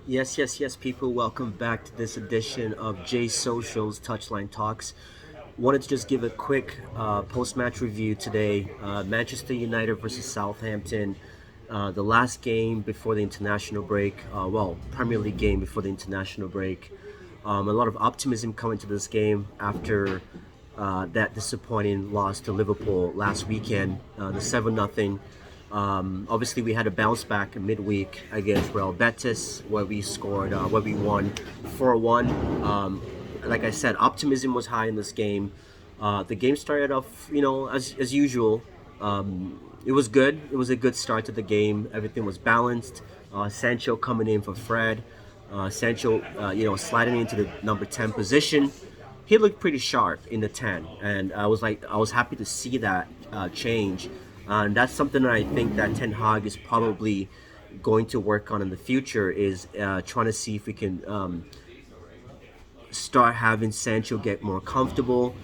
Yes, people. Welcome back to this edition of J Social's Touchline Talks. Wanted to just give a quick post-match review today. Manchester United versus Southampton, the last game before the international break. Premier League game before the international break. A lot of optimism coming to this game after that disappointing loss to Liverpool last weekend, the 7-0. Obviously, we had a bounce back midweek against Real Betis, where we won 4-1. Like I said, optimism was high in this game. The game started off, as usual. It was good. It was a good start to the game. Everything was balanced. Sancho coming in for Fred. Sancho, sliding into the number 10 position. He looked pretty sharp in the 10, and I was happy to see that change. And that's something that I think that Ten Hag is probably going to work on in the future is trying to see if we can start having Sancho get more comfortable,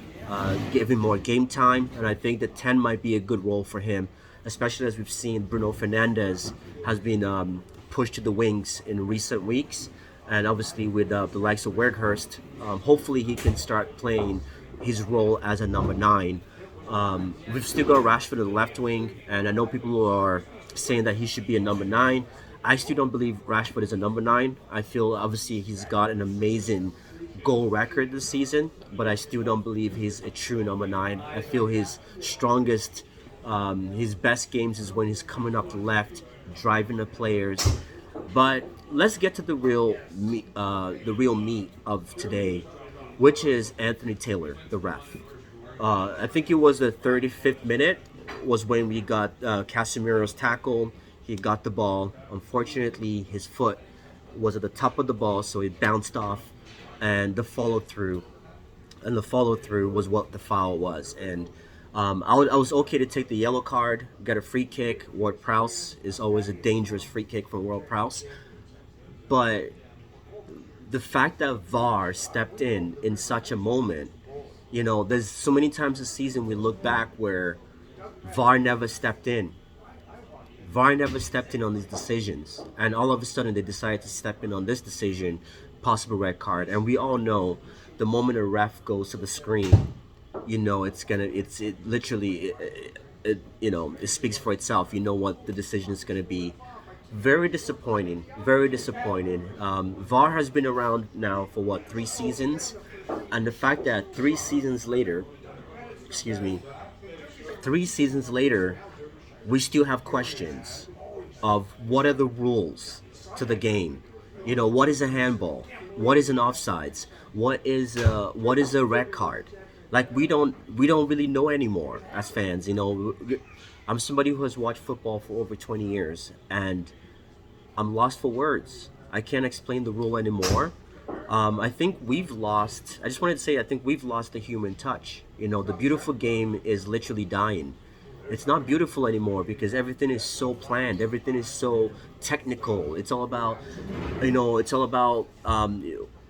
give him more game time, and I think that 10 might be a good role for him, especially as we've seen Bruno Fernandes has been pushed to the wings in recent weeks, and obviously with the likes of Weghorst, hopefully he can start playing his role as a number 9. We've still got Rashford in the left wing, and I know people who are saying that he should be a number 9. I still don't believe Rashford is a number 9. I feel obviously he's got an amazing goal record this season, but I still don't believe he's a true number 9. I feel his best games is when he's coming up the left, driving the players. But let's get to the real meat of today, which is Anthony Taylor, the ref. I think it was the 35th minute was when we got Casemiro's tackle. He got the ball. Unfortunately, his foot was at the top of the ball, so it bounced off, and the follow through was what the foul was. And I was okay to take the yellow card, get a free kick. Ward Prowse is always a dangerous free kick from Ward Prowse, but the fact that VAR stepped in such a moment, there's so many times this season we look back where VAR never stepped in. VAR never stepped in on these decisions, and all of a sudden they decided to step in on this decision, possible red card. And we all know the moment a ref goes to the screen, it literally, it speaks for itself. You know what the decision is gonna be. Very disappointing. Very disappointing. VAR has been around now for what, 3 seasons, and the fact that 3 seasons later, excuse me, 3 seasons later, we still have questions of what are the rules to the game. What is a handball? What is an offsides? What is a red card? Like we don't really know anymore as fans. I'm somebody who has watched football for over 20 years, and I'm lost for words. I can't explain the rule anymore. I think we've lost. I just wanted to say I think we've lost the human touch. The beautiful game is literally dying. It's not beautiful anymore because everything is so planned. Everything is so technical. It's all about, It's all about. I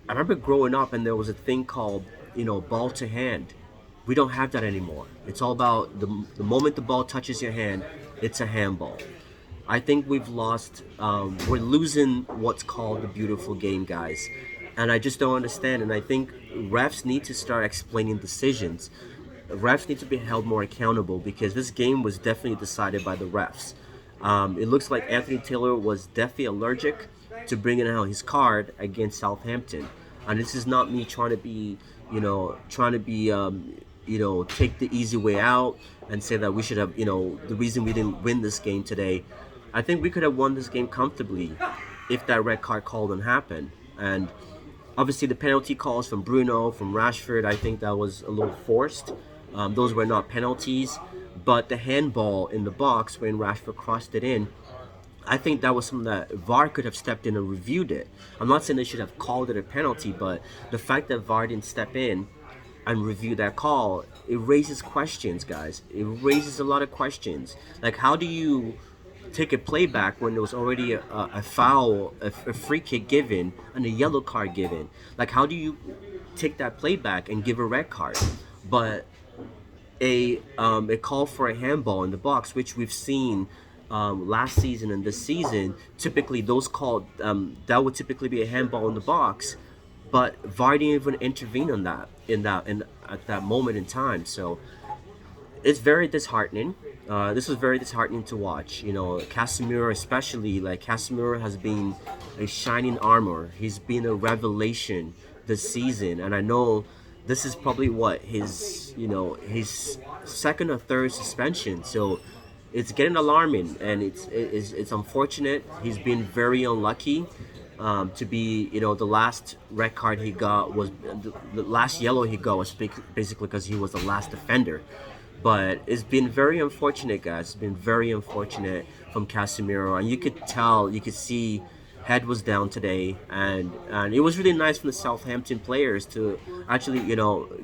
remember growing up and there was a thing called, ball to hand. We don't have that anymore. It's all about the moment the ball touches your hand, it's a handball. I think we've lost. We're losing what's called the beautiful game, guys, and I just don't understand. And I think refs need to start explaining decisions. Refs need to be held more accountable because this game was definitely decided by the refs. It looks like Anthony Taylor was definitely allergic to bringing out his card against Southampton, and this is not me trying to be, take the easy way out and say that we should have, the reason we didn't win this game today. I think we could have won this game comfortably if that red card call didn't happen. And obviously the penalty calls from Bruno, from Rashford, I think that was a little forced. Those were not penalties. But the handball in the box when Rashford crossed it in, I think that was something that VAR could have stepped in and reviewed it. I'm not saying they should have called it a penalty, but the fact that VAR didn't step in and review that call, it raises questions, guys. It raises a lot of questions. Like, how do you take a playback when there was already a foul, a free kick given, and a yellow card given? Like, how do you take that playback and give a red card? But a call for a handball in the box, which we've seen last season and this season, typically those called that would typically be a handball in the box, but VAR didn't even intervene on that in at that moment in time. So it's very disheartening. This was very disheartening to watch. You know, Casemiro especially. Like Casemiro has been a shining armor. He's been a revelation this season, and I know this is probably what his second or third suspension. So it's getting alarming, and it's unfortunate. He's been very unlucky. To be, the last red card he got was the last yellow he got was basically because he was the last offender. But it's been very unfortunate, guys. It's been very unfortunate from Casemiro, and you could tell, you could see, head was down today, and it was really nice from the Southampton players to actually,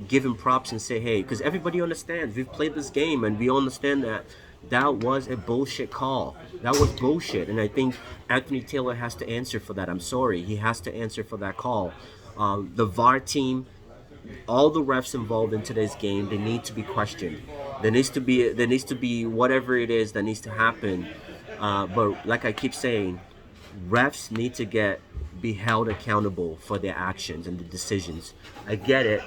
give him props and say, hey, because everybody understands. We've played this game, and we understand that that was a bullshit call. That was bullshit, and I think Anthony Taylor has to answer for that. I'm sorry, he has to answer for that call. The VAR team, all the refs involved in today's game, they need to be questioned. There needs to be whatever it is that needs to happen. But like I keep saying, refs need to be held accountable for their actions and the decisions. I get it;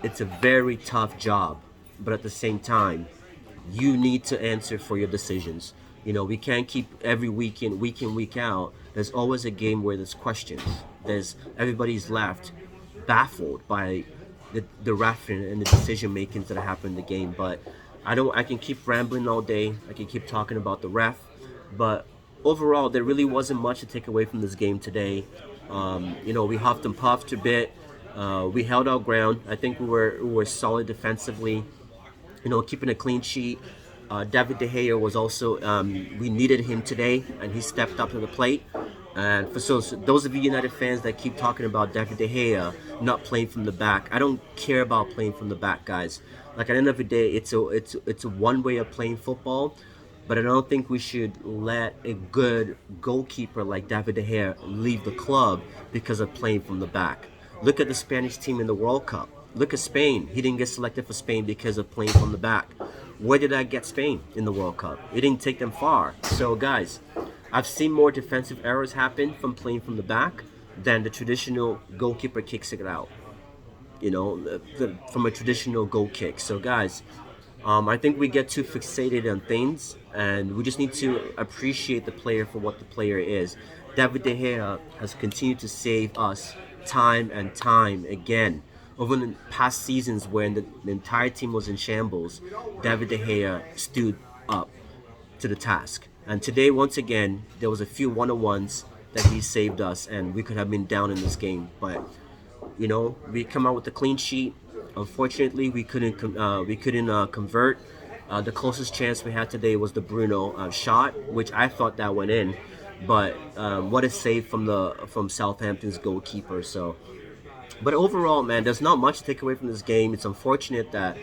it's a very tough job, but at the same time, you need to answer for your decisions. We can't keep every week in, week out. There's always a game where there's questions. Everybody's left baffled by the ref and the decision makings that happen in the game. But I can keep rambling all day. I can keep talking about the ref, but overall, there really wasn't much to take away from this game today. We huffed and puffed a bit. We held our ground. I think we were solid defensively. Keeping a clean sheet. David De Gea was also, we needed him today, and he stepped up to the plate. And so those of you United fans that keep talking about David De Gea not playing from the back, I don't care about playing from the back, guys. Like at the end of the day, it's a one way of playing football, but I don't think we should let a good goalkeeper like David De Gea leave the club because of playing from the back. Look at the Spanish team in the World Cup. Look at Spain. He didn't get selected for Spain because of playing from the back. Where did I get Spain in the World Cup? It didn't take them far. So, guys, I've seen more defensive errors happen from playing from the back than the traditional goalkeeper kicks it out. From a traditional goal kick. So, guys, I think we get too fixated on things, and we just need to appreciate the player for what the player is. David De Gea has continued to save us time and time again. Over the past seasons when the entire team was in shambles, David De Gea stood up to the task. And today, once again, there was a few one-on-ones that he saved us, and we could have been down in this game. But we come out with a clean sheet. Unfortunately, we couldn't convert. The closest chance we had today was the Bruno shot, which I thought that went in. But what a save from Southampton's goalkeeper. So, but overall, man, there's not much to take away from this game. It's unfortunate that